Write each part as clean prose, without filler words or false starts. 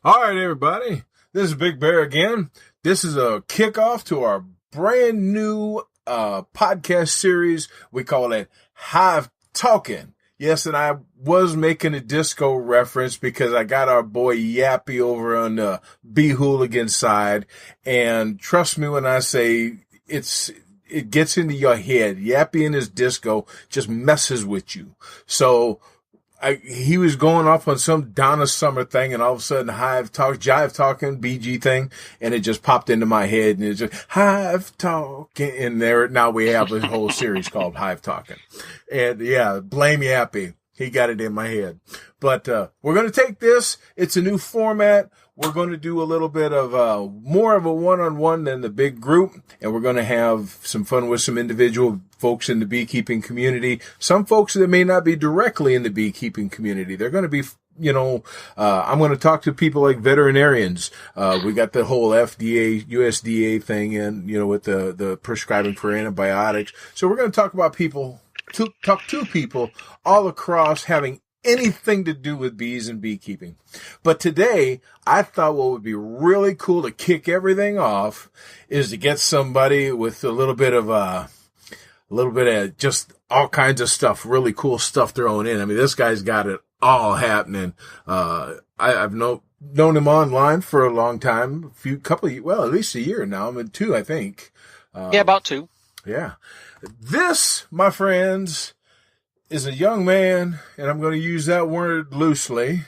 All right, everybody. This is Big Bear again. This is a kickoff to our brand new podcast series. We call it Hive-Talking. Yes, and I was making a disco reference because I got our boy Yappy over on the Beehooligan side. And trust me when I say it gets into your head. Yappy and his disco just messes with you. So he was going off on some Donna Summer thing, and all of a sudden Jive Talking, BG thing, and it just popped into my head, and it's just Hive Talking, and there now we have a whole series called Hive Talking, and yeah, blame Yappy, he got it in my head, but we're gonna take this. It's a new format. We're going to do a little bit of more of a one-on-one than the big group, and we're going to have some fun with some individual folks in the beekeeping community. Some folks that may not be directly in the beekeeping community. They're going to be, I'm going to talk to people like veterinarians. We got the whole FDA, USDA thing in, with the prescribing for antibiotics. So we're going to talk about talk to people all across having anything to do with bees and beekeeping. But today, I thought what would be really cool to kick everything off is to get somebody with a little bit of just all kinds of stuff, really cool stuff thrown in. I mean, this guy's got it all happening. I've known him online for a long time, at least a year now. I'm in 2, I think. Yeah, about 2. Yeah. This, my friends, is a young man, and I'm going to use that word loosely.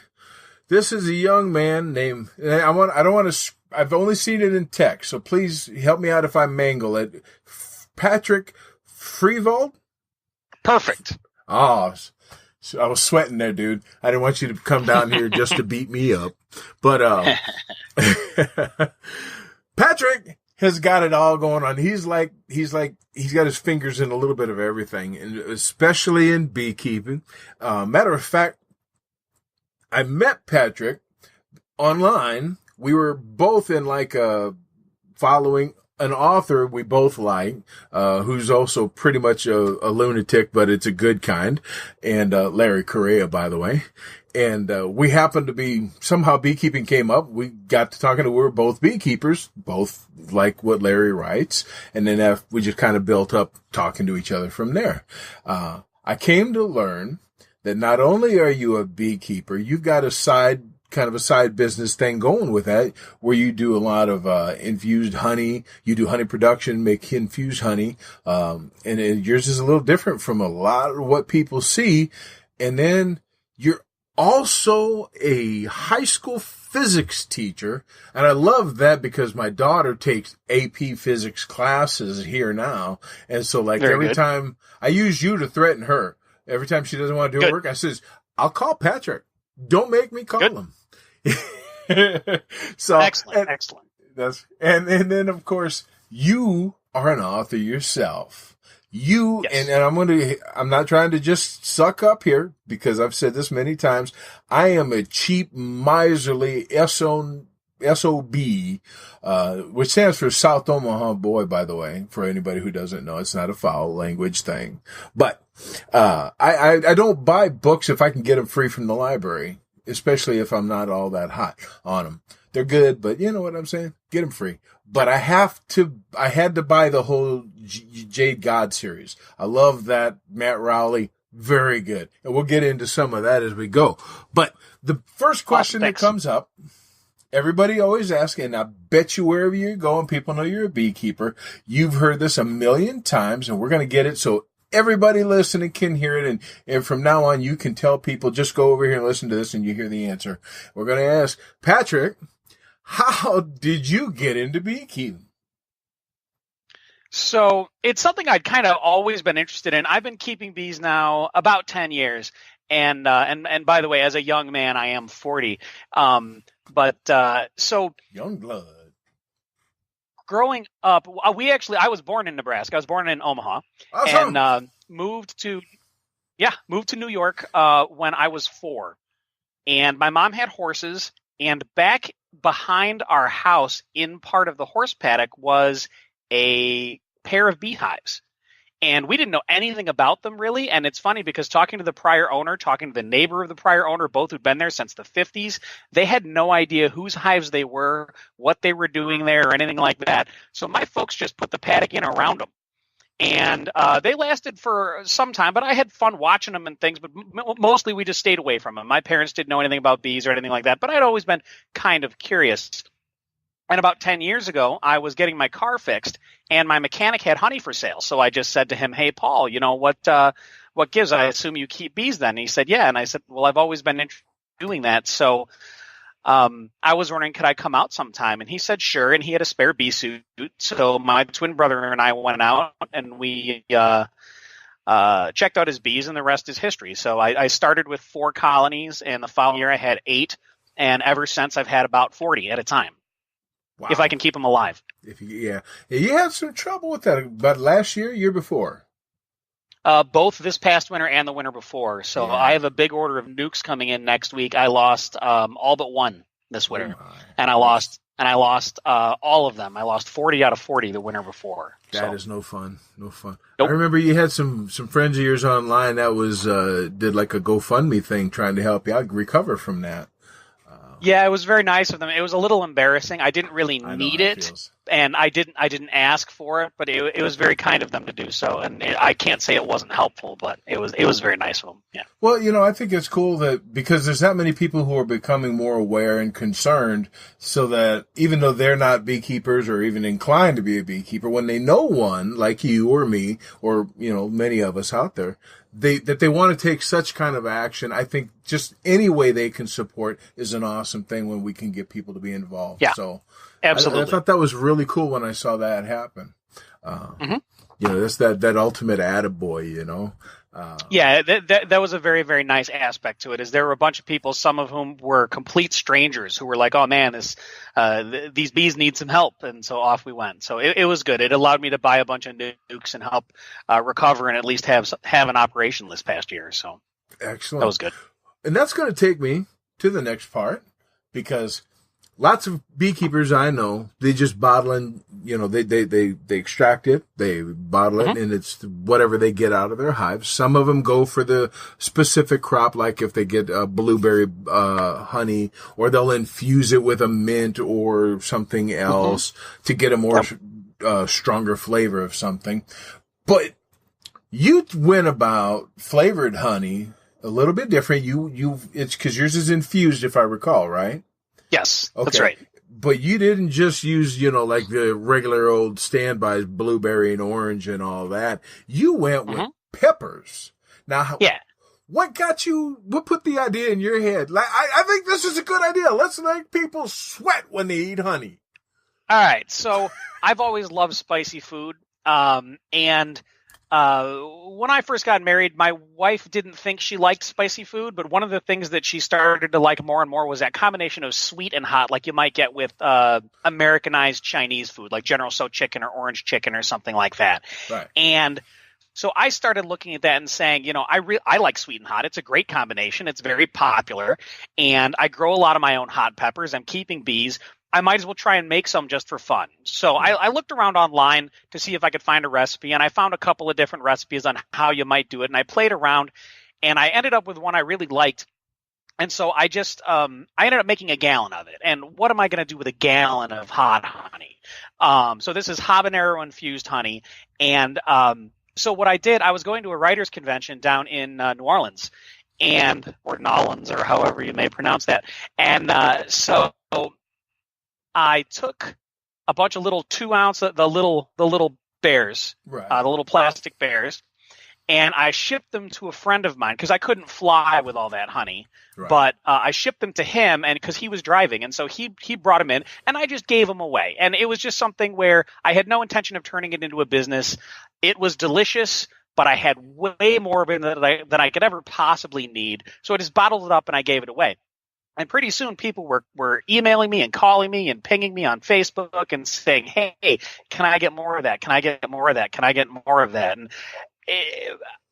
This is a young man named, I've only seen it in text, so please help me out if I mangle it. Patrick Freivald? Perfect. Oh, so I was sweating there, dude. I didn't want you to come down here just to beat me up. But, Patrick has got it all going on. He's got his fingers in a little bit of everything, and especially in beekeeping. Matter of fact, I met Patrick online. We were both in following an author we both like, who's also pretty much a lunatic, but it's a good kind. And, Larry Correa, by the way. And, we happened to be, somehow beekeeping came up. We got to talking we were both beekeepers, both like what Larry writes. And then we just kind of built up talking to each other from there. I came to learn that not only are you a beekeeper, you've got a side business thing going with that, where you do a lot of, infused honey. You do honey production, make infused honey. And yours is a little different from a lot of what people see. And then you're also a high school physics teacher. And I love that because my daughter takes AP physics classes here now. And so every time I use you to threaten her, every time she doesn't want to do her work, I says, I'll call Patrick. Don't make me call him. So excellent. And then of course you are an author yourself. Yes. And I'm not trying to just suck up here because I've said this many times. I am a cheap, miserly SOB, which stands for South Omaha Boy, by the way, for anybody who doesn't know. It's not a foul language thing. But, I don't buy books if I can get them free from the library, especially if I'm not all that hot on them. They're good, but you know what I'm saying? Get them free. But I had to buy the whole Jade God series. I love that. Matt Rowley, very good. And we'll get into some of that as we go. But the first question that comes up, everybody always asks, and I bet you wherever you're going, people know you're a beekeeper. You've heard this a million times, and we're going to get it so everybody listening can hear it. And from now on, you can tell people, just go over here and listen to this, and you hear the answer. We're going to ask, Patrick, how did you get into beekeeping? So it's something I'd kind of always been interested in. I've been keeping bees now about 10 years. And by the way, as a young man, I am 40. So young blood. Growing up, I was born in Nebraska. I was born in Omaha. Awesome. And moved to New York when I was 4. And my mom had horses, and back behind our house in part of the horse paddock was a pair of beehives. And we didn't know anything about them really. And it's funny because talking to the prior owner, talking to the neighbor of the prior owner, both who'd been there since the 50s, they had no idea whose hives they were, what they were doing there, or anything like that. So my folks just put the paddock in around them. And they lasted for some time, but I had fun watching them and things, but mostly we just stayed away from them. My parents didn't know anything about bees or anything like that, but I'd always been kind of curious. And about 10 years ago, I was getting my car fixed, and my mechanic had honey for sale. So I just said to him, "Hey, Paul, what gives? I assume you keep bees then?" And he said, "Yeah." And I said, "Well, I've always been interested in doing that. So I was wondering, could I come out sometime?" And he said, "Sure." And he had a spare bee suit. So my twin brother and I went out, and we checked out his bees, and the rest is history. So I started with 4 colonies, and the following year I had 8. And ever since I've had about 40 at a time. Wow. If I can keep them alive. You had some trouble with that, but last year before? Both this past winter and the winter before. So I have a big order of nukes coming in next week. I lost all but 1 this winter, and I lost all of them. I lost 40 out of 40 the winter before. That is no fun. No fun. Nope. I remember you had some friends of yours online that was did like a GoFundMe thing trying to help you out recover from that. Yeah, it was very nice of them. It was a little embarrassing. I didn't really need it, and I didn't ask for it, but it was very kind of them to do so. And I can't say it wasn't helpful, but it was very nice of them. Yeah. Well, I think it's cool that because there's that many people who are becoming more aware and concerned, so that even though they're not beekeepers or even inclined to be a beekeeper, when they know one like you or me or many of us out there, they want to take such kind of action. I think just any way they can support is an awesome thing when we can get people to be involved. Yeah, so absolutely. I thought that was really cool when I saw that happen. That's that ultimate attaboy, Yeah, that was a very, very nice aspect to it. Is there were a bunch of people, some of whom were complete strangers, who were like, "Oh man, these bees need some help," and so off we went. So it was good. It allowed me to buy a bunch of nukes and help recover, and at least have an operation this past year. So excellent. That was good. And that's going to take me to the next part, because lots of beekeepers I know, they just bottle and, they extract it, they bottle it, and it's whatever they get out of their hives. Some of them go for the specific crop, like if they get blueberry honey, or they'll infuse it with a mint or something else to get a more stronger flavor of something. But you went about flavored honey a little bit different. It's because yours is infused, if I recall, right? Yes, okay. That's right. But you didn't just use, like the regular old standby blueberry and orange and all that. You went with peppers. Now, what put the idea in your head? Like, I think this is a good idea. Let's make people sweat when they eat honey. All right. So I've always loved spicy food. And when I first got married, my wife didn't think she liked spicy food, but one of the things that she started to like more and more was that combination of sweet and hot, like you might get with Americanized Chinese food, like General Tso chicken or orange chicken or something like that. Right. And so I started looking at that and saying, I like sweet and hot. It's a great combination. It's very popular. And I grow a lot of my own hot peppers. I'm keeping bees. I might as well try and make some just for fun. So I looked around online to see if I could find a recipe, and I found a couple of different recipes on how you might do it. And I played around, and I ended up with one I really liked. And so I just I ended up making a gallon of it. And what am I going to do with a gallon of hot honey? So this is habanero infused honey. And so what I did, I was going to a writers' convention down in New Orleans, or Nolans, or however you may pronounce that. And so I took a bunch of little 2-ounce, the little bears, right. The little plastic bears, and I shipped them to a friend of mine because I couldn't fly with all that honey. Right. But I shipped them to him, and because he was driving, and so he brought them in, and I just gave them away. And it was just something where I had no intention of turning it into a business. It was delicious, but I had way more of it than I could ever possibly need. So I just bottled it up and I gave it away. And pretty soon people were emailing me and calling me and pinging me on Facebook and saying, "Hey, can I get more of that? Can I get more of that? Can I get more of that?" And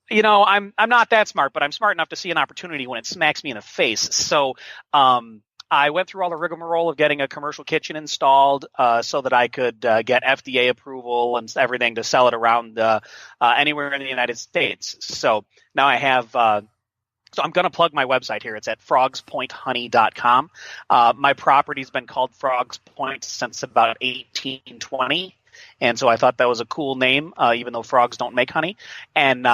I'm not that smart, but I'm smart enough to see an opportunity when it smacks me in the face. So I I went through all the rigmarole of getting a commercial kitchen installed so that I could get FDA approval and everything to sell it around anywhere in the United States. So now I have so I'm going to plug my website here. It's at frogspointhoney.com. My property's been called Frogs Point since about 1820. And so I thought that was a cool name, even though frogs don't make honey. And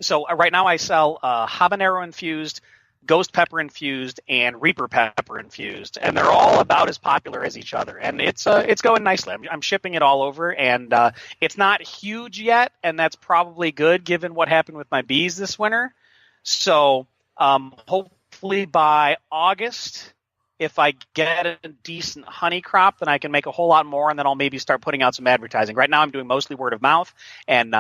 so right now I sell habanero infused, ghost pepper infused, and reaper pepper infused, and they're all about as popular as each other. And it's going nicely. I'm shipping it all over, and it's not huge yet, and that's probably good given what happened with my bees this winter. So hopefully by August, if I get a decent honey crop, then I can make a whole lot more, and then I'll maybe start putting out some advertising. Right now I'm doing mostly word of mouth, and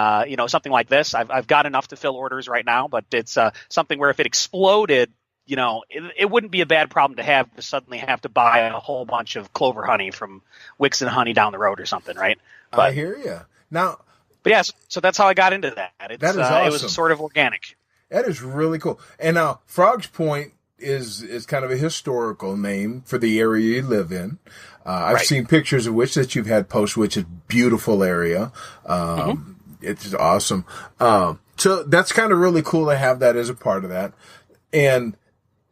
something like this. I've got enough to fill orders right now, but it's something where if it exploded, it wouldn't be a bad problem to suddenly have to buy a whole bunch of clover honey from Wixon Honey down the road or something, right? But, I hear you. Now, but yeah, so that's how I got into that. That is awesome. It was sort of organic. That is really cool. And now, Frogs Point is kind of a historical name for the area you live in. I've seen pictures of which that you've had posts, which is a beautiful area. It's awesome. So that's kind of really cool to have that as a part of that. And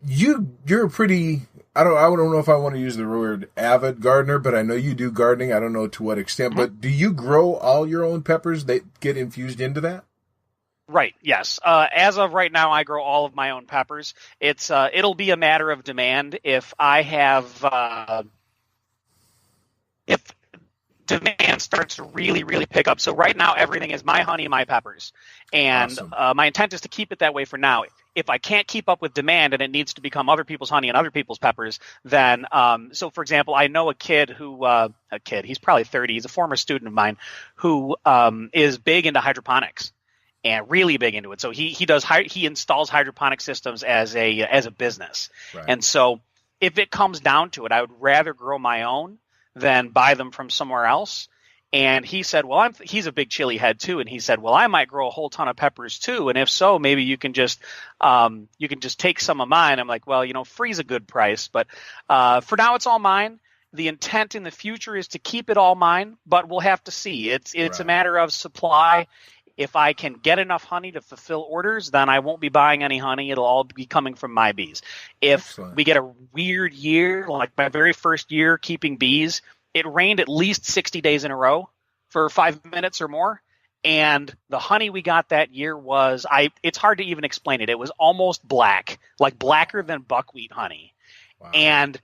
you're a pretty, I don't know if I want to use the word avid gardener, but I know you do gardening. I don't know to what extent, but do you grow all your own peppers that get infused into that? Right. Yes. As of right now, I grow all of my own peppers. It'll be a matter of demand. If I have, if demand starts to really, really pick up. So right now, everything is my honey, my peppers, and awesome. My intent is to keep it that way for now. If I can't keep up with demand and it needs to become other people's honey and other people's peppers, then so for example, I know a kid, he's probably 30. He's a former student of mine who is big into hydroponics. And really big into it. So he installs hydroponic systems as a business. Right. And so if it comes down to it, I would rather grow my own than buy them from somewhere else. And he said, well, he's a big chili head too. And he said, well, I might grow a whole ton of peppers too. And if so, maybe you can just take some of mine. I'm like, well, free's a good price, but for now it's all mine. The intent in the future is to keep it all mine, but we'll have to see. It's right. A matter of supply. If I can get enough honey to fulfill orders, then I won't be buying any honey. It'll all be coming from my bees. If we get a weird year, like my very first year keeping bees, it rained at least 60 days in a row for 5 minutes or more. And the honey we got that year it's hard to even explain it. It was almost black, like blacker than buckwheat honey. Wow. And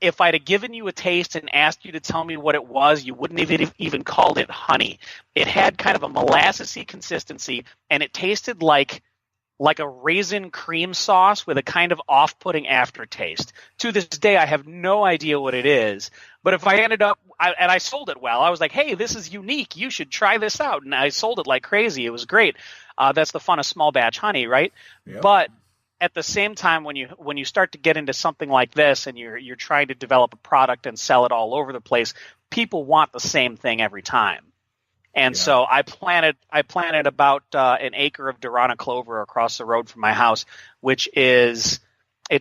if I'd have given you a taste and asked you to tell me what it was, you wouldn't have even called it honey. It had kind of a molassesy consistency, and it tasted like a raisin cream sauce with a kind of off-putting aftertaste. To this day, I have no idea what it is. But if I ended up – and I sold it well. I was like, hey, this is unique. You should try this out. And I sold it like crazy. It was great. That's the fun of small batch honey, right? Yep. But – at the same time, when you start to get into something like this and you're trying to develop a product and sell it all over the place, people want the same thing every time. And so I planted about an acre of Durana clover across the road from my house, which it's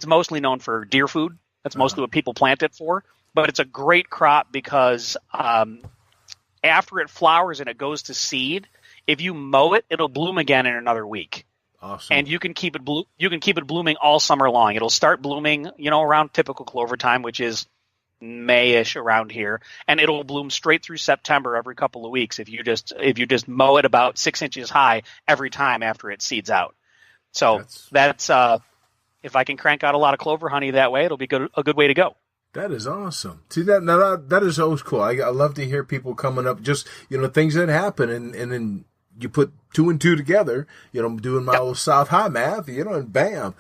mostly known for deer food. That's mostly what people plant it for. But it's a great crop because after it flowers and it goes to seed, if you mow it, it'll bloom again in another week. Awesome. And you can keep it blooming all summer long. It'll start blooming, around typical clover time, which is May-ish around here, and it'll bloom straight through September every couple of weeks if you just mow it about 6 inches high every time after it seeds out. So that's if I can crank out a lot of clover honey that way, it'll be a good way to go. That is awesome. See that is always cool. I love to hear people coming up, just things that happen, and then you put 2 and 2 together, doing my old South High math, and bam,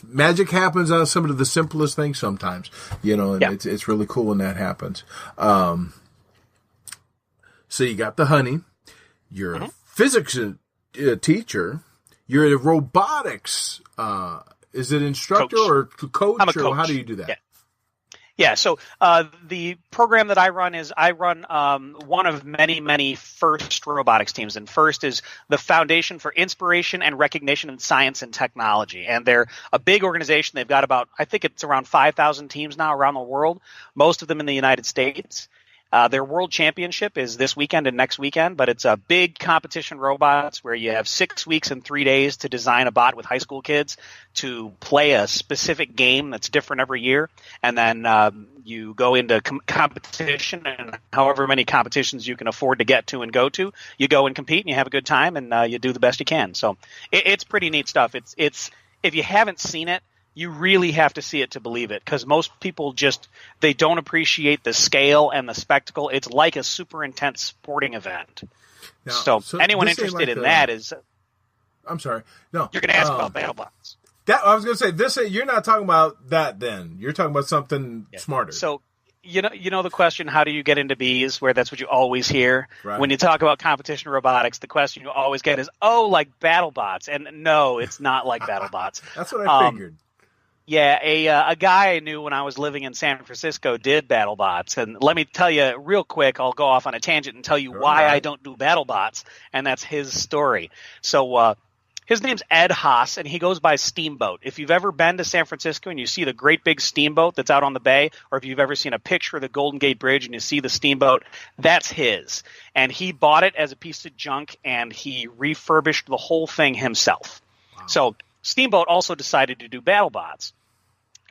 magic happens on some of the simplest things sometimes, and it's really cool when that happens. So you got the honey, you're a physics teacher, you're a robotics, is it instructor or coach? I'm a coach. Or how do you do that? Yeah, so the program that I run is one of many, many FIRST robotics teams. And FIRST is the Foundation for Inspiration and Recognition in Science and Technology. And they're a big organization. They've got I think it's around 5,000 teams now around the world, most of them in the United States. Their world championship is this weekend and next weekend, but it's a big competition robots where you have 6 weeks and 3 days to design a bot with high school kids to play a specific game that's different every year. And then you go into competition, and however many competitions you can afford to get to and go to, you go and compete and you have a good time and you do the best you can. So it's pretty neat stuff. It's if you haven't seen it, you really have to see it to believe it, because most people they don't appreciate the scale and the spectacle. It's like a super intense sporting event. Now, so anyone interested in that is... I'm sorry. No. You're going to ask about BattleBots. I was going to say, you're not talking about that then. You're talking about something smarter. So, you know the question, how do you get into bees, where that's what you always hear. Right. When you talk about competition robotics, the question you always get is, like BattleBots. And no, it's not like BattleBots. That's what I figured. Yeah, a guy I knew when I was living in San Francisco did BattleBots, and let me tell you real quick, I'll go off on a tangent and tell you why I don't do BattleBots, and that's his story. So his name's Ed Haas, and he goes by Steamboat. If you've ever been to San Francisco and you see the great big steamboat that's out on the bay, or if you've ever seen a picture of the Golden Gate Bridge and you see the steamboat, that's his. And he bought it as a piece of junk, and he refurbished the whole thing himself. Wow. So Steamboat also decided to do BattleBots,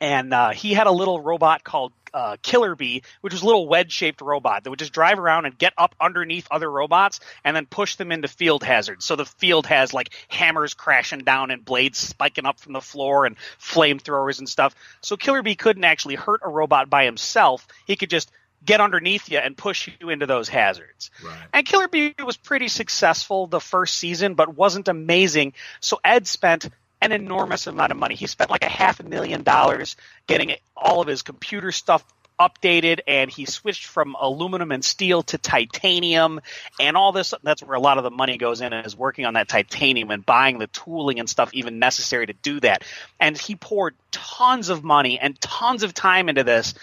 and he had a little robot called Killer Bee, which was a little wedge-shaped robot that would just drive around and get up underneath other robots and then push them into field hazards. So the field has like hammers crashing down and blades spiking up from the floor and flamethrowers and stuff. So Killer Bee couldn't actually hurt a robot by himself. He could just get underneath you and push you into those hazards. Right. And Killer Bee was pretty successful the first season, but wasn't amazing. So Ed spent an enormous amount of money. He spent like $500,000 getting all of his computer stuff updated, and he switched from aluminum and steel to titanium and all this. That's where a lot of the money goes in, is working on that titanium and buying the tooling and stuff even necessary to do that. And he poured tons of money and tons of time into this.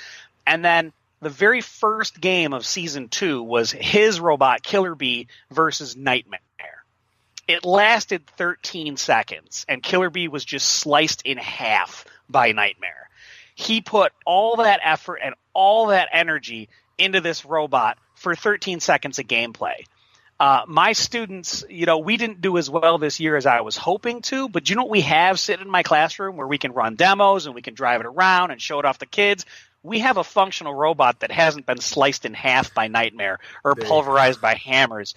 And then the very first game of season 2 was his robot Killer Bee versus Nightmare. It lasted 13 seconds, and Killer Bee was just sliced in half by Nightmare. He put all that effort and all that energy into this robot for 13 seconds of gameplay. My students, we didn't do as well this year as I was hoping to, but you know what we have sitting in my classroom where we can run demos and we can drive it around and show it off to kids? We have a functional robot that hasn't been sliced in half by Nightmare or pulverized by hammers.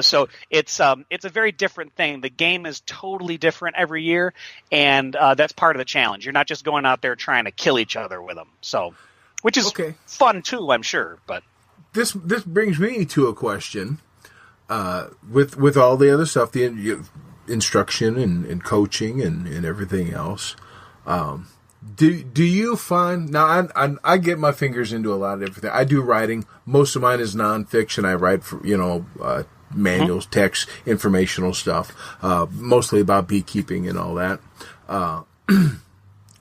So it's a very different thing. The game is totally different every year, and that's part of the challenge. You're not just going out there trying to kill each other with them. So, which is fun too, I'm sure. But this brings me to a question. With all the other stuff, the instruction and coaching and everything else. Do you find now? I get my fingers into a lot of everything. I do writing. Most of mine is nonfiction. I write for manuals, text, informational stuff, mostly about beekeeping and all that.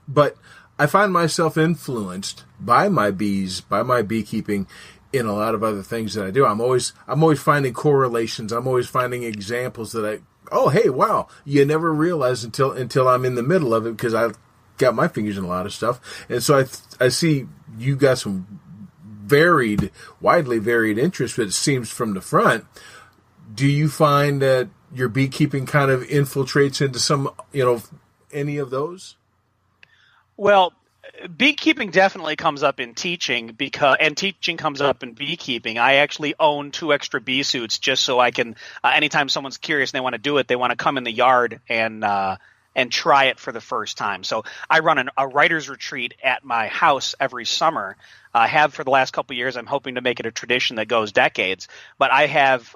But I find myself influenced by my bees, by my beekeeping, in a lot of other things that I do. I'm always finding correlations. I'm always finding examples that you never realize until I'm in the middle of it, because I got my fingers in a lot of stuff. And so I see you got some widely varied interests, but it seems from the front. Do you find that your beekeeping kind of infiltrates into some, any of those? Well, beekeeping definitely comes up in teaching, and teaching comes up in beekeeping. I actually own 2 extra bee suits just so I can, anytime someone's curious and they want to do it, they want to come in the yard and try it for the first time. So I run a writer's retreat at my house every summer. I have for the last couple of years. I'm hoping to make it a tradition that goes decades. But I have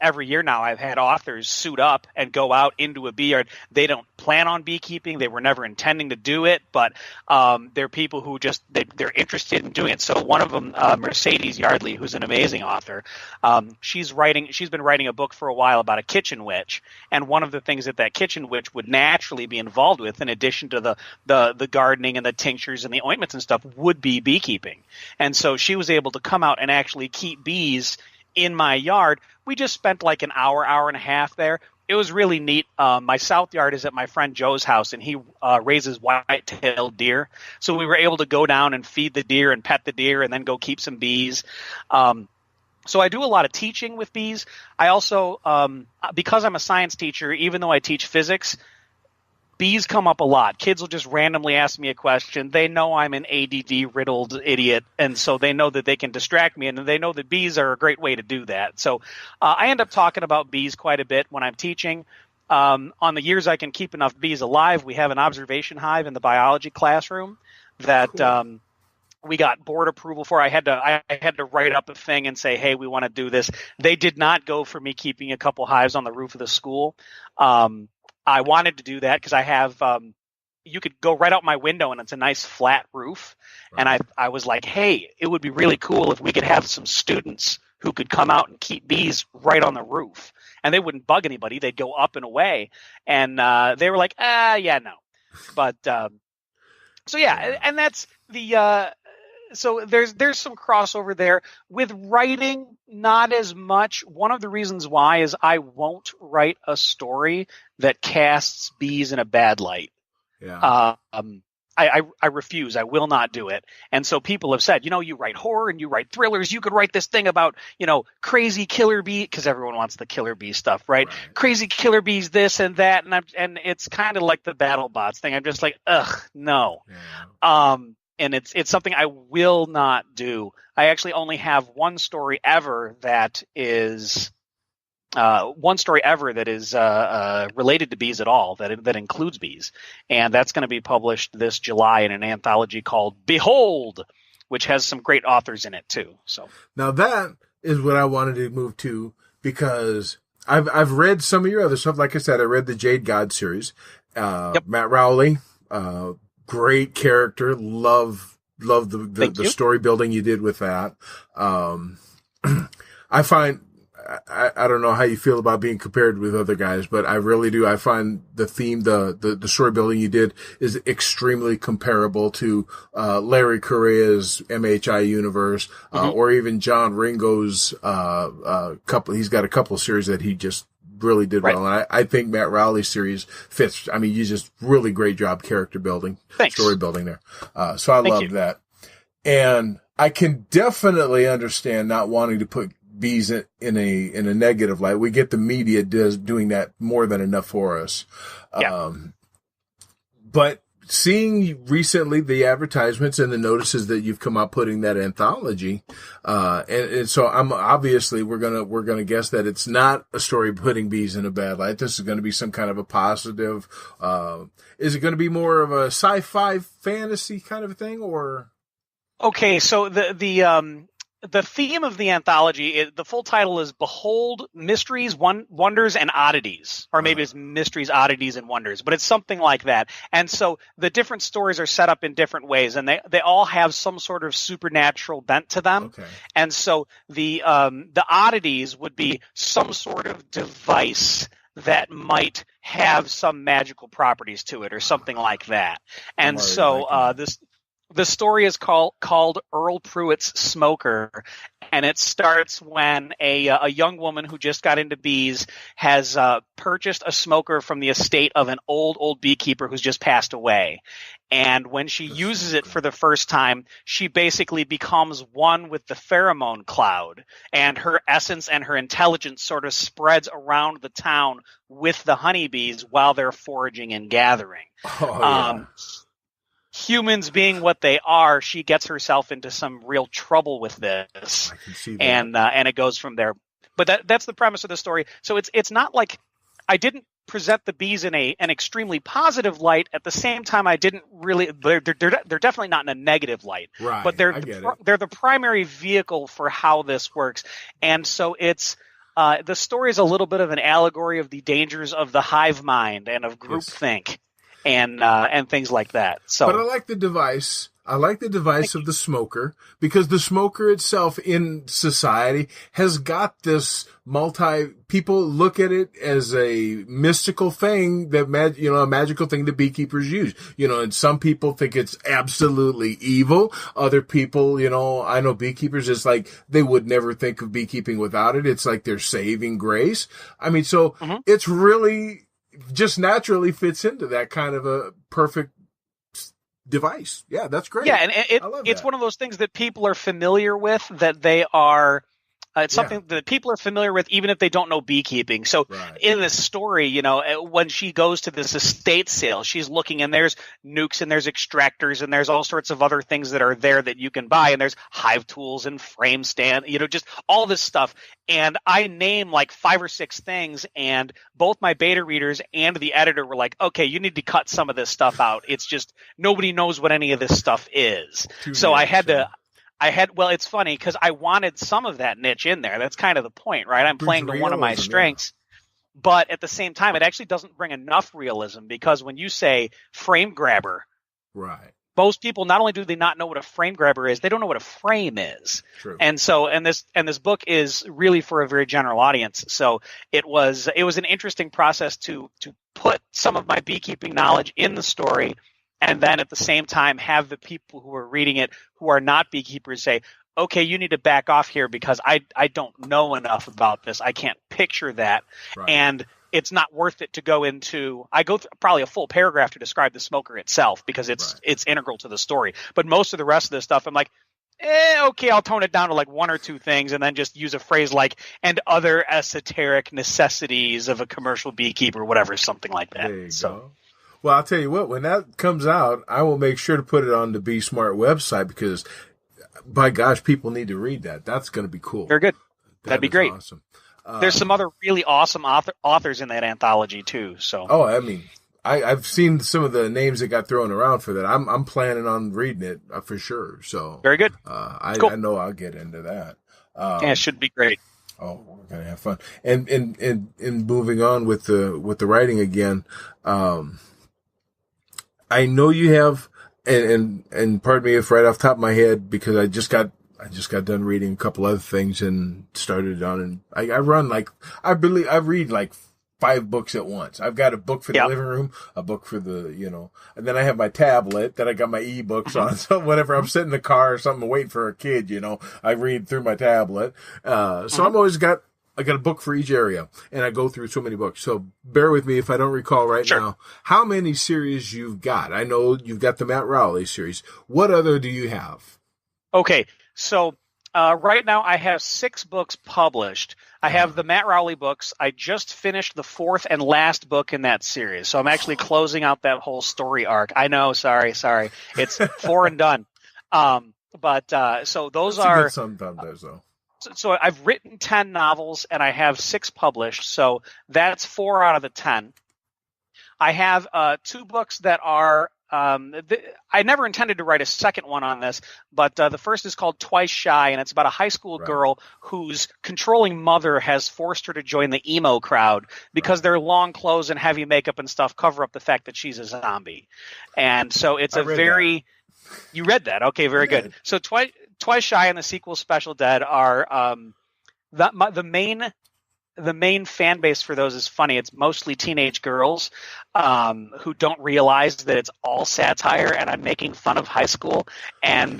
every year now, I've had authors suit up and go out into a bee yard. They don't plan on beekeeping. They were never intending to do it, but they're people who just they're interested in doing it. So one of them, Mercedes Yardley, who's an amazing author, she's been writing a book for a while about a kitchen witch. And one of the things that kitchen witch would naturally naturally be involved with, in addition to the gardening and the tinctures and the ointments and stuff, would be beekeeping. And so she was able to come out and actually keep bees in my yard. We just spent like an hour and a half there. It was really neat. My south yard is at my friend Joe's house, and he raises white-tailed deer. So we were able to go down and feed the deer and pet the deer and then go keep some bees. So I do a lot of teaching with bees. I also, because I'm a science teacher, even though I teach physics, bees come up a lot. Kids will just randomly ask me a question. They know I'm an ADD-riddled idiot, and so they know that they can distract me, and they know that bees are a great way to do that. So I end up talking about bees quite a bit when I'm teaching. On the years I can keep enough bees alive, we have an observation hive in the biology classroom that cool. We got board approval for. I had to write up a thing and say, hey, we want to do this. They did not go for me keeping a couple hives on the roof of the school. I wanted to do that because I have you could go right out my window and it's a nice flat roof. Right. And I was like, hey, it would be really cool if we could have some students who could come out and keep bees right on the roof. And they wouldn't bug anybody. They'd go up and away. And they were like, yeah, no. But so, yeah, and that's the so there's some crossover there. With writing, not as much. One of the reasons why is I won't write a story that casts bees in a bad light. Yeah. I refuse. I will not do it. And so people have said, you write horror and you write thrillers. You could write this thing about, crazy killer bee, because everyone wants the killer bee stuff, right? Crazy killer bees, this and that. And it's kind of like the battle bots thing. I'm just like, ugh, no. Yeah. And it's something I will not do. I actually only have one story ever that is related to bees at all, that includes bees. And that's going to be published this July in an anthology called Behold, which has some great authors in it too. So now that is what I wanted to move to, because I've read some of your other stuff. Like I said, I read the Jade God series. Yep. Matt Rowley, great character. Love the story building you did with that. I find, I don't know how you feel about being compared with other guys, but I really do. I find the theme, the story building you did is extremely comparable to, Larry Correa's MHI universe, or even John Ringo's, he's got a couple series that he just really did well. And I think Matt Rowley's series fits. I mean, you just really great job character building, story building there. So I loved that. And I can definitely understand not wanting to put bees in a negative light. We get the media doing that more than enough for us. Yeah. But seeing recently the advertisements and the notices that you've come out putting that anthology, and so I'm obviously we're gonna guess that it's not a story putting bees in a bad light. This is going to be some kind of a positive. Is it going to be more of a sci-fi fantasy kind of a thing, or? Okay, so the theme of the anthology, the full title is Behold, Mysteries, Wonders, and Oddities. Or maybe it's Mysteries, Oddities, and Wonders. But it's something like that. And so the different stories are set up in different ways. And they all have some sort of supernatural bent to them. Okay. And so the oddities would be some sort of device that might have some magical properties to it or something like that. And so the story is called Earl Pruitt's Smoker, and it starts when a young woman who just got into bees has purchased a smoker from the estate of an old beekeeper who's just passed away. And when she uses it for the first time, she basically becomes one with the pheromone cloud, and her essence and her intelligence sort of spreads around the town with the honeybees while they're foraging and gathering. Humans being what they are, she gets herself into some real trouble with this, I can see that. And it goes from there. But that's the premise of the story. So it's not like I didn't present the bees in an extremely positive light. At the same time, I didn't really. They're definitely not in a negative light. Right. But they're the primary vehicle for how this works. And so it's. The story is a little bit of an allegory of the dangers of the hive mind and of groupthink. And things like that. So, but I like the device. I like the device of the smoker, because the smoker itself in society has got this people look at it as a mystical thing that, a magical thing that beekeepers use, and some people think it's absolutely evil. Other people, I know beekeepers, it's like they would never think of beekeeping without it. It's like their saving grace. I mean, so it's really just naturally fits into that kind of a perfect device. Yeah, that's great. Yeah, and it's one of those things that people are familiar with, that they are it's something that people are familiar with even if they don't know beekeeping. So in this story, when she goes to this estate sale, she's looking, and there's nukes and there's extractors and there's all sorts of other things that are there that you can buy, and there's hive tools and frame stand, just all this stuff. And I name like 5 or 6 things, and both my beta readers and the editor were like, okay, you need to cut some of this stuff out. It's just nobody knows what any of this stuff is. So well, it's funny because I wanted some of that niche in there. That's kind of the point, right? I'm playing to one of my strengths, but at the same time, it actually doesn't bring enough realism, because when you say frame grabber, right, most people, not only do they not know what a frame grabber is, they don't know what a frame is. True. And so, and this book is really for a very general audience. So it was an interesting process to put some of my beekeeping knowledge in the story, and then at the same time have the people who are reading it who are not beekeepers say, okay, you need to back off here because I don't know enough about this. I can't picture that. Right. And it's not worth it to go into – I go through probably a full paragraph to describe the smoker itself because it's integral to the story. But most of the rest of this stuff, I'm like, okay, I'll tone it down to like 1 or 2 things and then just use a phrase like, and other esoteric necessities of a commercial beekeeper, whatever, something like that. There you go. Well, I'll tell you what, when that comes out, I will make sure to put it on the Be Smart website because, by gosh, people need to read that. That's going to be cool. Very good. That'd be great. Awesome. There's some other really awesome authors in that anthology, too. So. Oh, I mean, I've seen some of the names that got thrown around for that. I'm planning on reading it for sure. So very good. Cool. I know I'll get into that. Yeah, it should be great. Oh, we're gonna have fun. And moving on with the writing again. I know you have, and pardon me if right off the top of my head, because I just got done reading a couple other things and started on, and I read like 5 books at once. I've got a book for the living room, a book for the, and then I have my tablet that I got my ebooks on. So whenever I'm sitting in the car or something waiting for a kid, I read through my tablet. So I got a book for each area, and I go through so many books. So bear with me if I don't recall now how many series you've got. I know you've got the Matt Rowley series. What other do you have? Okay, so right now I have 6 books published. I have the Matt Rowley books. I just finished the 4th and last book in that series, so I'm actually closing out that whole story arc. I know, sorry. It's 4 and done. So those are sometimes though. So I've written 10 novels and I have 6 published. So that's 4 out of the 10. I have 2 books that are I never intended to write a second one on this, but the first is called Twice Shy, and it's about a high school girl whose controlling mother has forced her to join the emo crowd because their long clothes and heavy makeup and stuff cover up the fact that she's a zombie. And so it's you read that? Okay, very good. So Twice Shy and the sequel Special Dead are the main fan base for those is funny. It's mostly teenage girls who don't realize that it's all satire and I'm making fun of high school. And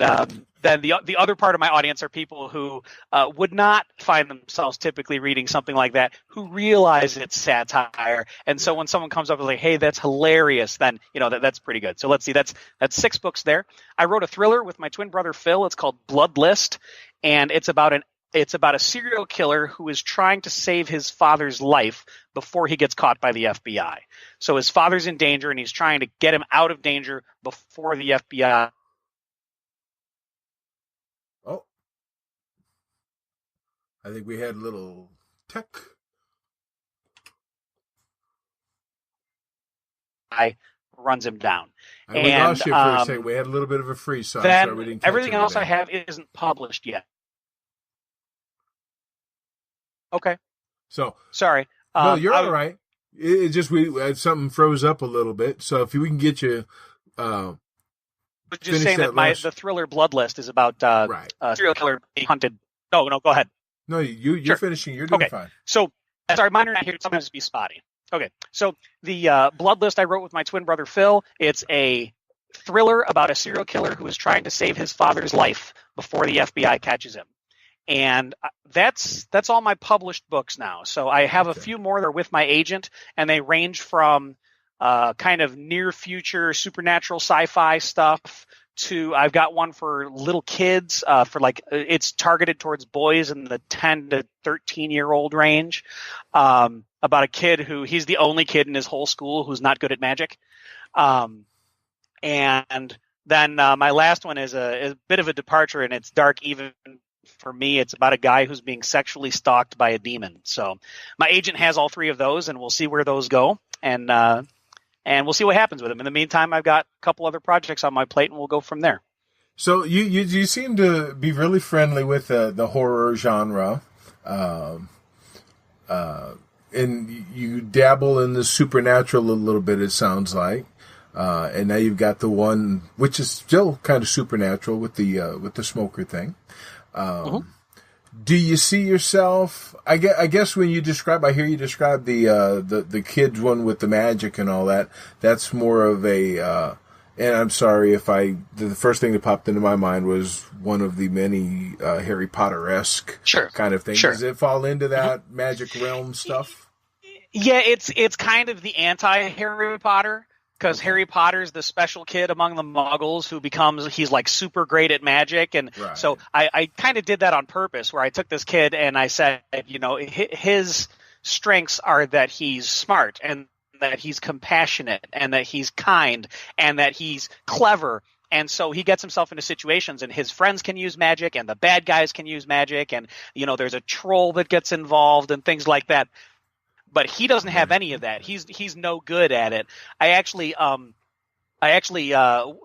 then the other part of my audience are people who would not find themselves typically reading something like that, who realize it's satire. And so when someone comes up and like, hey, that's hilarious, then that's pretty good. So let's see, that's 6 books there. I wrote a thriller with my twin brother Phil. It's called Blood List, and it's about a serial killer who is trying to save his father's life before he gets caught by the FBI. So his father's in danger, and he's trying to get him out of danger before the FBI. Oh, I think we had a little tech. Runs him down. We lost you for a second. We had a little bit of a freeze, so then I'm sorry we didn't catch everything else I have isn't published yet. Okay. So sorry. No, you're all right. It just something froze up a little bit. So if we can get you just saying that the thriller Bloodlist is about a serial killer being hunted. No, go ahead. No, you're finishing. You're doing fine. So, sorry, mine are not here. Sometimes be spotty. Okay, so the Bloodlist I wrote with my twin brother Phil. It's a thriller about a serial killer who is trying to save his father's life before the FBI catches him. And that's all my published books now. So I have a few more that are with my agent, and they range from kind of near future supernatural sci-fi stuff to I've got one for little kids for it's targeted towards boys in the 10 to 13-year-old range about a kid who he's the only kid in his whole school who's not good at magic. And then my last one is a bit of a departure, and it's dark even for me. It's about a guy who's being sexually stalked by a demon. So my agent has all three of those, and we'll see where those go. And we'll see what happens with them. In the meantime, I've got a couple other projects on my plate, and we'll go from there. So you seem to be really friendly with the horror genre, and you dabble in the supernatural a little bit, it sounds like. And now you've got the one which is still kind of supernatural with the smoker thing. Do you see yourself? I guess when you describe, I hear you describe the kids one with the magic and all that. That's more of a. And I'm sorry if the first thing that popped into my mind was one of the many Harry Potter-esque kind of things. Sure. Does it fall into that magic realm stuff? Yeah, it's kind of the anti-Harry Potter. Because Harry Potter's the special kid among the Muggles who he's like super great at magic. And so I kind of did that on purpose where I took this kid and I said, his strengths are that he's smart and that he's compassionate and that he's kind and that he's clever. And so he gets himself into situations and his friends can use magic and the bad guys can use magic. And, there's a troll that gets involved and things like that. But he doesn't have any of that. He's no good at it. I actually,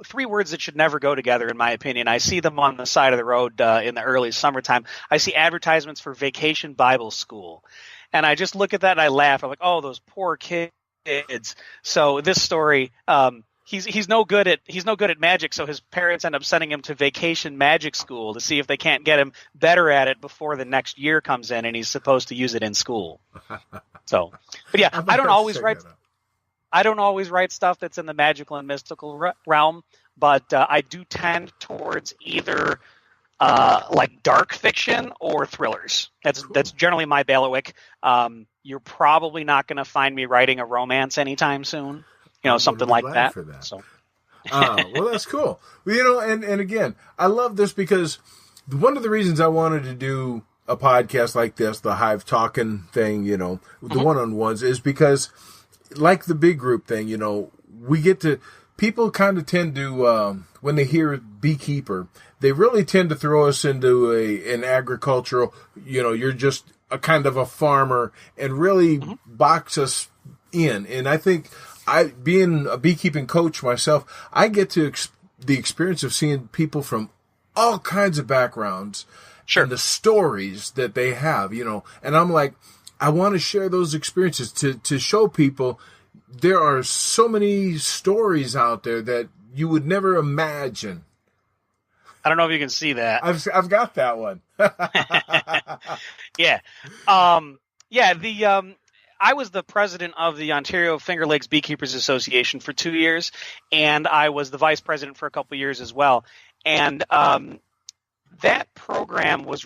three words that should never go together, in my opinion. I see them on the side of the road in the early summertime. I see advertisements for Vacation Bible School, and I just look at that and I laugh. I'm like, oh, those poor kids. So this story, he's no good at magic. So his parents end up sending him to Vacation Magic School to see if they can't get him better at it before the next year comes in, and he's supposed to use it in school. So, but yeah, I don't always write stuff that's in the magical and mystical realm, but I do tend towards either like dark fiction or thrillers. That's generally my bailiwick. You're probably not going to find me writing a romance anytime soon. Something like that. So. Well, that's cool. And again, I love this because one of the reasons I wanted to do a podcast like this, the Hive-Talking thing, the one-on-ones, is because, like the big group thing, we get to, people kind of tend to, when they hear beekeeper, they really tend to throw us into an agricultural, you're just a kind of a farmer and really box us in. And I think being a beekeeping coach myself, I get to the experience of seeing people from all kinds of backgrounds and the stories that they have, and I'm like, I want to share those experiences to show people there are so many stories out there that you would never imagine. I don't know if you can see that. I've got that one. Yeah. I was the president of the Ontario Finger Lakes Beekeepers Association for 2 years, and I was the vice president for a couple of years as well. And that program was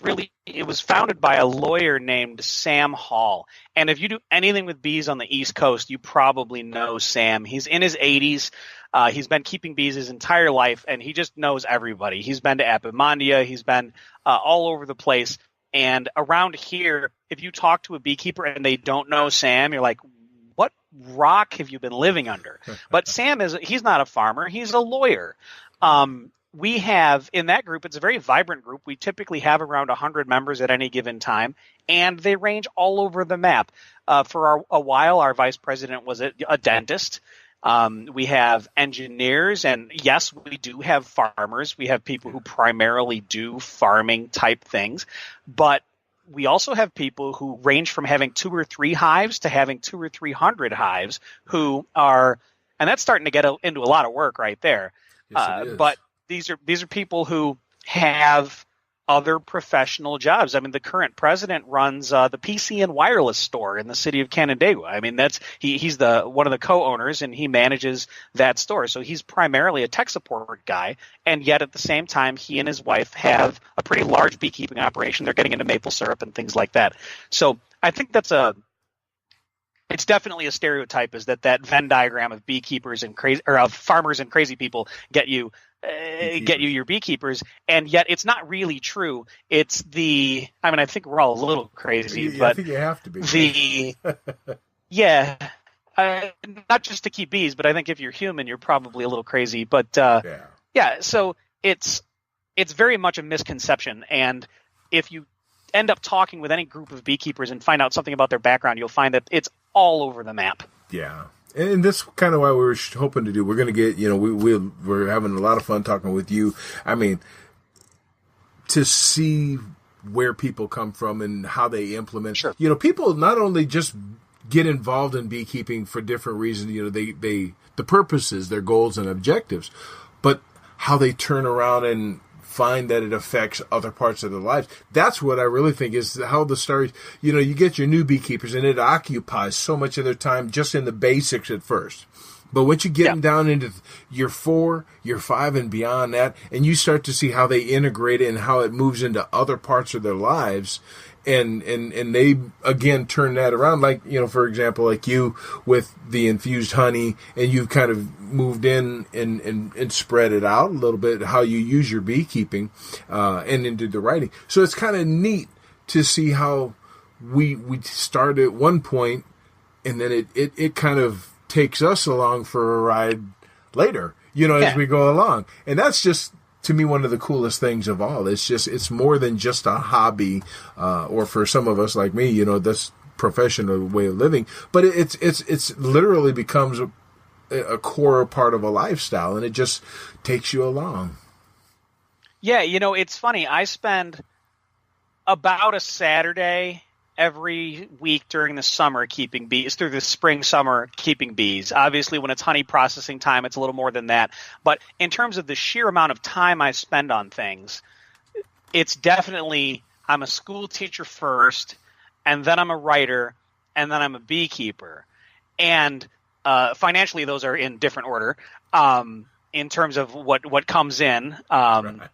founded by a lawyer named Sam Hall. And if you do anything with bees on the East Coast, you probably know Sam. He's in his 80s. He's been keeping bees his entire life, and he just knows everybody. He's been to Epimondia. He's been all over the place. And around here, if you talk to a beekeeper and they don't know Sam, you're like, what rock have you been living under? But Sam he's not a farmer. He's a lawyer. We have, in that group, it's a very vibrant group. We typically have around 100 members at any given time, and they range all over the map. For a while, our vice president was a dentist. We have engineers, and yes, we do have farmers. We have people who primarily do farming type things, but we also have people who range from having 2 or 3 hives to having 200 or 300 hives who are, and that's starting to get into a lot of work right there. Yes, it is. But these are people who have other professional jobs. I mean, the current president runs the PC and wireless store in the city of Canandaigua. I mean, he's one of the co-owners, and he manages that store. So he's primarily a tech support guy, and yet at the same time, he and his wife have a pretty large beekeeping operation. They're getting into maple syrup and things like that. So I think it's definitely a stereotype, is that Venn diagram of beekeepers and crazy, or of farmers and crazy people get you your beekeepers, and yet it's not really true. It's I think we're all a little crazy, but I think you have to be. Not just to keep bees, but I think if you're human, you're probably a little crazy. But so it's very much a misconception, and if you end up talking with any group of beekeepers and find out something about their background, you'll find that it's all over the map. Yeah. And this is kind of why we were hoping to do. We're going to get, we're having a lot of fun talking with you. I mean, to see where people come from and how they implement. Sure. People not only just get involved in beekeeping for different reasons, the purposes, their goals and objectives, but how they turn around and find that it affects other parts of their lives. That's what I really think is how the story, you get your new beekeepers and it occupies so much of their time just in the basics at first. But once you get down into year 4, year 5 and beyond that, and you start to see how they integrate it and how it moves into other parts of their lives, and they again turn that around, like, for example, like you with the infused honey, and you've kind of moved in and spread it out a little bit, how you use your beekeeping and into the writing. So it's kind of neat to see how we start at one point, and then it kind of takes us along for a ride later, as we go along. And that's just, to me, one of the coolest things of all. It's more than just a hobby, or for some of us like me, that's professional way of living, but it's literally becomes a core part of a lifestyle, and it just takes you along. Yeah. It's funny. I spend about a Saturday every week during the summer keeping bees, through the spring, summer keeping bees. Obviously, when it's honey processing time, it's a little more than that. But in terms of the sheer amount of time I spend on things, it's definitely, I'm a school teacher first, and then I'm a writer, and then I'm a beekeeper. And financially, those are in different order. In terms of what comes in, right.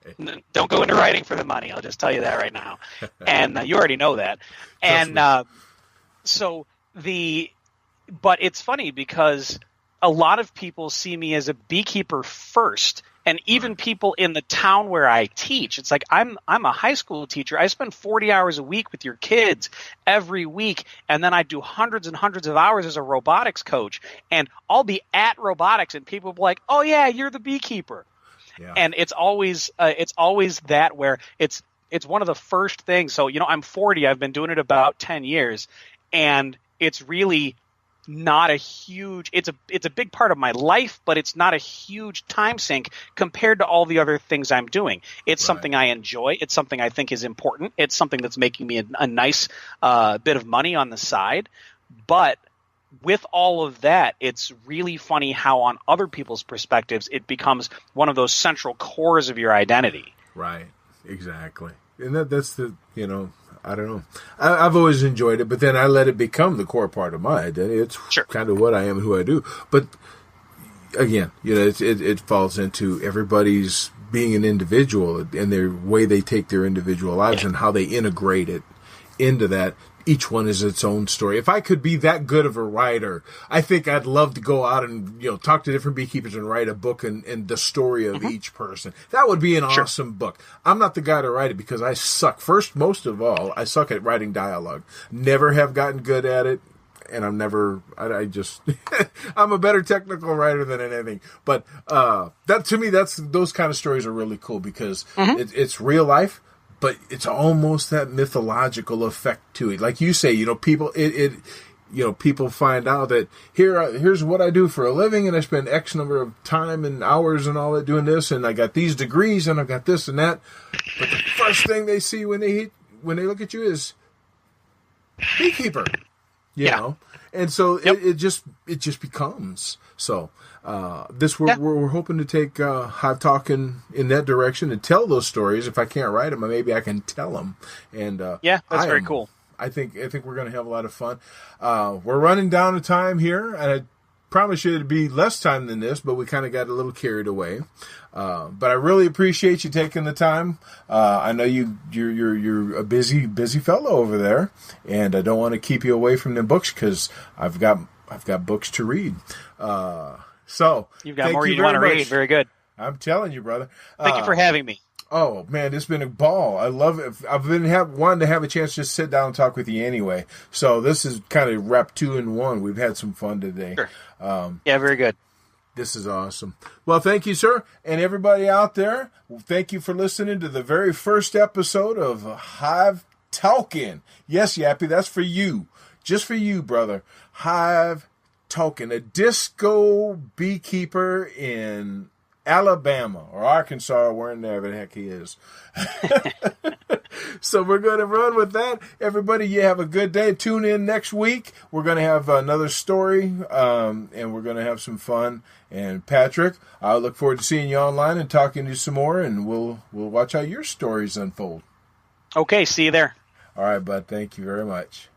Don't go into writing for the money. I'll just tell you that right now. And you already know that. And but it's funny because a lot of people see me as a beekeeper first. And even people in the town where I teach, it's like I'm a high school teacher. I spend 40 hours a week with your kids every week, and then I do hundreds and hundreds of hours as a robotics coach. And I'll be at robotics, and people will be like, "Oh yeah, you're the beekeeper." Yeah. And it's always that where it's one of the first things. So I'm 40. I've been doing it about 10 years, and it's really not a huge, it's a big part of my life, but it's not a huge time sink compared to all the other things I'm doing. It's something I enjoy. It's something I think is important. It's something that's making me a nice bit of money on the side. But with all of that, it's really funny how on other people's perspectives, it becomes one of those central cores of your identity. Right. Exactly. And that's the, I don't know. I've always enjoyed it, but then I let it become the core part of my identity. It's kind of what I am and who I do. But again, it falls into everybody's being an individual and their way they take their individual lives and how they integrate it into that. Each one is its own story. If I could be that good of a writer, I think I'd love to go out and talk to different beekeepers and write a book and the story of each person. That would be an awesome book. I'm not the guy to write it because I suck. Most of all, I suck at writing dialogue. Never have gotten good at it, and I'm a better technical writer than anything. But that to me, those kind of stories are really cool because it's real life. But it's almost that mythological effect to it. Like you say, people, people find out that here's what I do for a living, and I spend X number of time and hours and all that doing this, and I got these degrees, and I've got this and that. But the first thing they see when they look at you is beekeeper. You know? And so it just becomes so. We're hoping to take Hive-Talking in that direction and tell those stories. If I can't write them, maybe I can tell them. And that's very cool. I think we're going to have a lot of fun. We're running down the time here, and I probably should be less time than this, but we kind of got a little carried away. But I really appreciate you taking the time. I know you're a busy fellow over there, and I don't want to keep you away from the books because I've got books to read. So you've got more you want to read. Very good. I'm telling you, brother. Thank you for having me. Oh man, it's been a ball. I love it. I've been wanting to have a chance to just sit down and talk with you anyway. So this is kind of wrap 2 in 1. We've had some fun today. Sure. Very good. This is awesome. Well, thank you, sir, and everybody out there. Thank you for listening to the very first episode of Hive-Talking. Yes, Yappy, that's for you, just for you, brother. Hive-Talking, a disco beekeeper in Alabama or Arkansas, or wherever the heck he is. So we're going to run with that. Everybody, you have a good day. Tune in next week. We're going to have another story, and we're going to have some fun. And Patrick, I look forward to seeing you online and talking to you some more, and we'll watch how your stories unfold. Okay, see you there. All right, bud. Thank you very much.